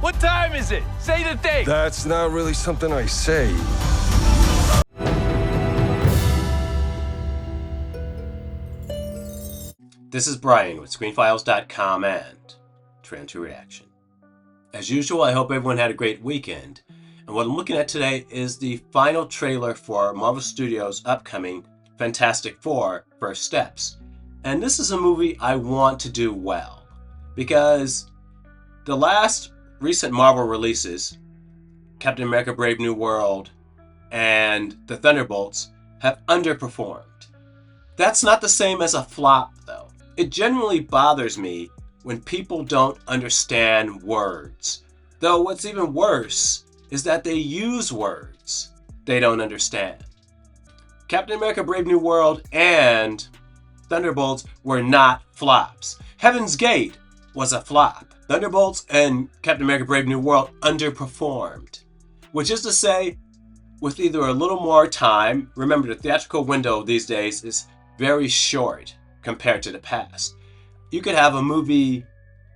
What time is it? Say the date. That's not really something I say. This is Brian with ScreenFiles.com and Trend to Reaction. As usual, I hope everyone had a great weekend. And what I'm looking at today is the final trailer for Marvel Studios' upcoming Fantastic Four: First Steps. And this is a movie I want to do well, because the last recent Marvel releases, Captain America: Brave New World and the Thunderbolts, have underperformed. That's not the same as a flop, though. It genuinely bothers me when people don't understand words. Though what's even worse is that they use words they don't understand. Captain America: Brave New World and Thunderbolts were not flops. Heaven's Gate was a flop. Thunderbolts and Captain America: Brave New World underperformed. Which is to say, with either a little more time, remember the theatrical window these days is very short compared to the past. You could have a movie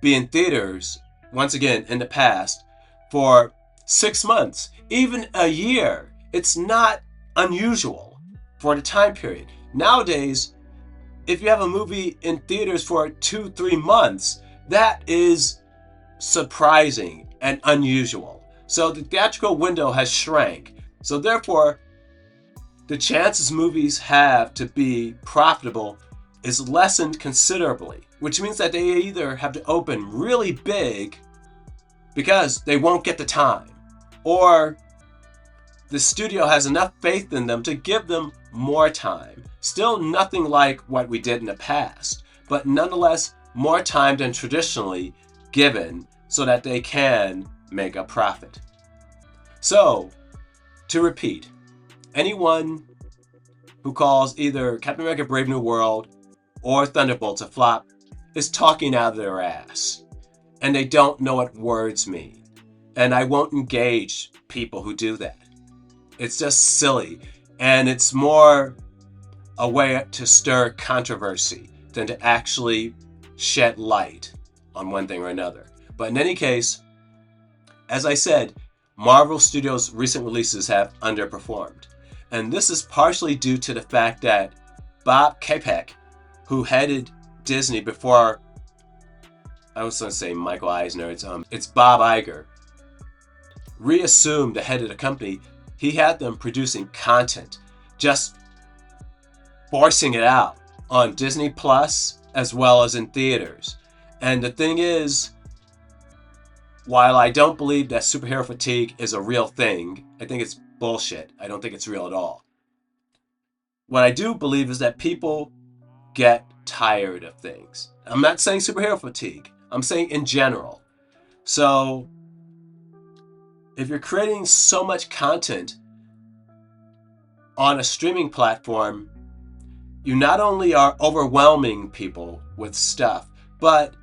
be in theaters, once again in the past, for 6 months, even a year. It's not unusual for the time period. Nowadays, if you have a movie in theaters for 2-3 months, that is surprising and unusual. So the theatrical window has shrank. So therefore, the chances movies have to be profitable is lessened considerably, which means that they either have to open really big because they won't get the time, or the studio has enough faith in them to give them more time. Still nothing like what we did in the past, but nonetheless more time than traditionally given so that they can make a profit. So, to repeat, anyone who calls either Captain America: Brave New World or Thunderbolts a flop is talking out of their ass, and they don't know what words mean. And I won't engage people who do that. It's just silly, and it's more a way to stir controversy than to actually shed light on one thing or another. But in any case, as I said, Marvel Studios' recent releases have underperformed. And this is partially due to the fact that Bob Chapek, who headed Disney before, I was going to say Michael Eisner, it's Bob Iger, reassumed the head of the company. He had them producing content, just forcing it out on Disney Plus as well as in theaters. And the thing is, while I don't believe that superhero fatigue is a real thing, I think it's bullshit. I don't think it's real at all. What I do believe is that people get tired of things. I'm not saying superhero fatigue. I'm saying in general. So, if you're creating so much content on a streaming platform, you not only are overwhelming people with stuff, but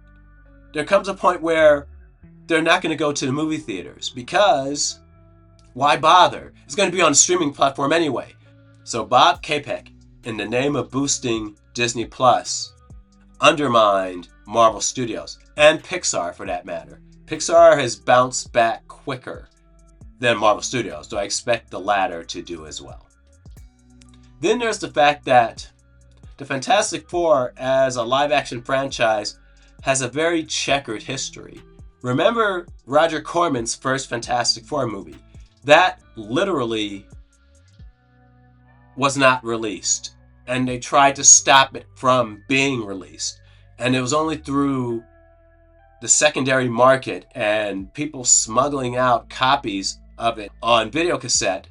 there comes a point where they're not going to go to the movie theaters because why bother? It's going to be on a streaming platform anyway. So Bob Chapek, in the name of boosting Disney Plus, undermined Marvel Studios and Pixar for that matter. Pixar has bounced back quicker than Marvel Studios, so I expect the latter to do as well. Then there's the fact that the Fantastic Four as a live-action franchise has a very checkered history. Remember Roger Corman's first Fantastic Four movie? That literally was not released, and they tried to stop it from being released. And it was only through the secondary market and people smuggling out copies of it on videocassette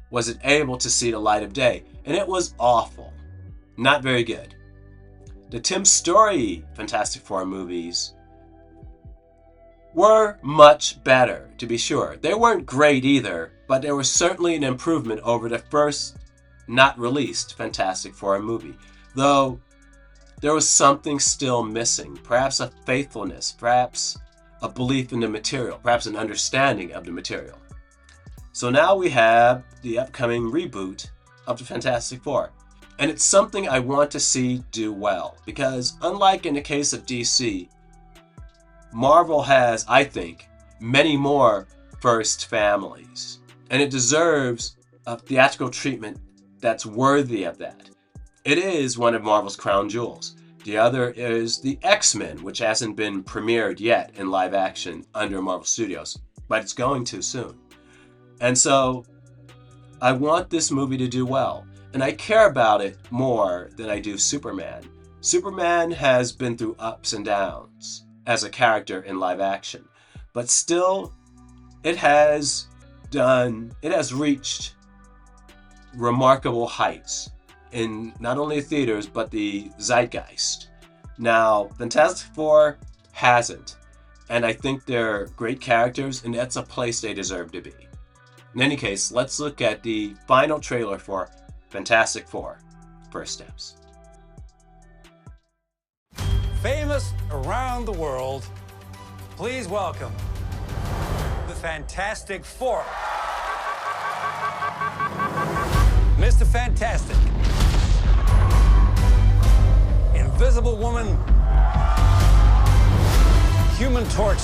was it able to see the light of day. And it was awful. Not very good. The Tim Story Fantastic Four movies were much better, to be sure. They weren't great either, but they were certainly an improvement over the first not released Fantastic Four movie. Though there was something still missing. Perhaps a faithfulness, perhaps a belief in the material, perhaps an understanding of the material. So now we have the upcoming reboot of the Fantastic Four. And it's something I want to see do well, because unlike in the case of DC, Marvel has, I think, many more first families. And it deserves a theatrical treatment that's worthy of that. It is one of Marvel's crown jewels. The other is the X-Men, which hasn't been premiered yet in live action under Marvel Studios, but it's going to soon. And so I want this movie to do well, and I care about it more than I do Superman. Superman has been through ups and downs as a character in live action, but still it has reached remarkable heights in not only theaters but the zeitgeist. Now, Fantastic Four hasn't, and I think they're great characters, and that's a place they deserve to be. In any case, let's look at the final trailer for Fantastic Four: First Steps. Famous around the world, please welcome the Fantastic Four. Mr. Fantastic, Invisible Woman, Human Torch,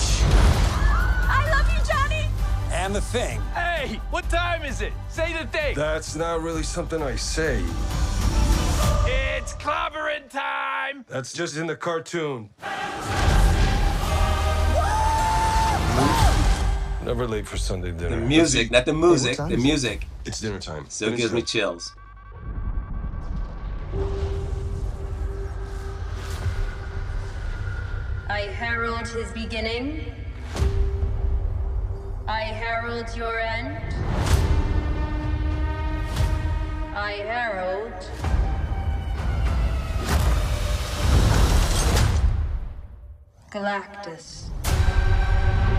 I love you, Johnny! and The Thing. Hey, what time is it? Say the thing. That's not really something I say. It's clobbering time. That's just in the cartoon. Never late for Sunday dinner. The music, not the music, the music It's dinner time. still gives me chills. I herald his beginning. I herald your end. I herald Galactus.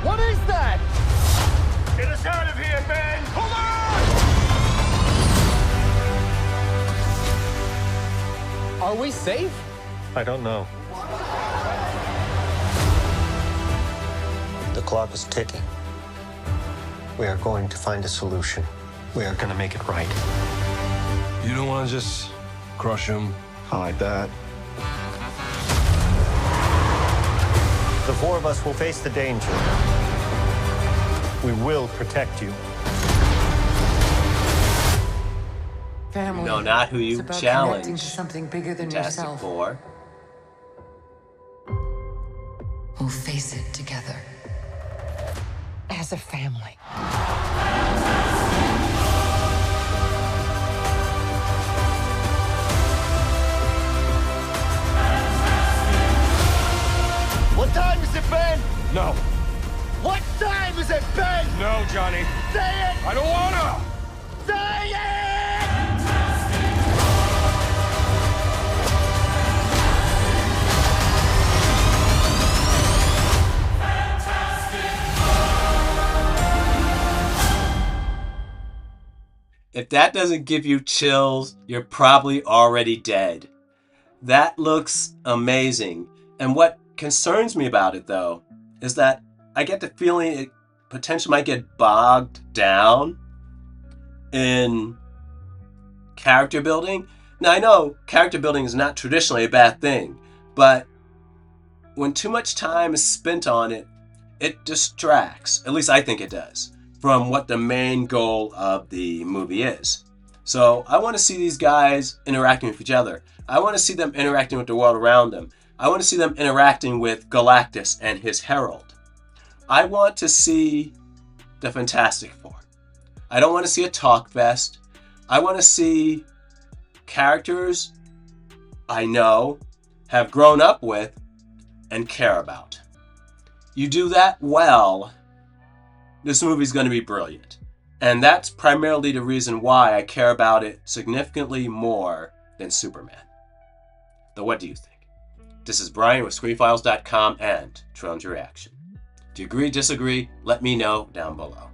What is that? Get us out of here, Ben! Hold on! Are we safe? I don't know. The clock is ticking. We are going to find a solution. We are going to make it right. You don't want to just crush him? I like that. The four of us will face the danger. We will protect you. Family. No, not who you It's about challenge. connecting to something bigger than Fantastic yourself. Four. We'll face it together. As a family. What time is it, Ben? No. What time is it, Ben? No, Johnny. Say it! I don't wanna! Say it! If that doesn't give you chills, you're probably already dead. That looks amazing. And what concerns me about it, though, is that I get the feeling it potentially might get bogged down in character building. Now, I know character building is not traditionally a bad thing, but when too much time is spent on it, it distracts, at least I think it does, from what the main goal of the movie is. So I want to see these guys interacting with each other. I want to see them interacting with the world around them. I want to see them interacting with Galactus and his herald. I want to see the Fantastic Four. I don't want to see a talk fest. I want to see characters I know, have grown up with, and care about. You do that well, this movie's going to be brilliant. And that's primarily the reason why I care about it significantly more than Superman. Though what do you think? This is Brian with ScreenFiles.com and Tron's Reaction. Do you agree, disagree? Let me know down below.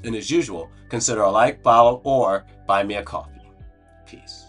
And as usual, consider a like, follow, or buy me a coffee. Peace.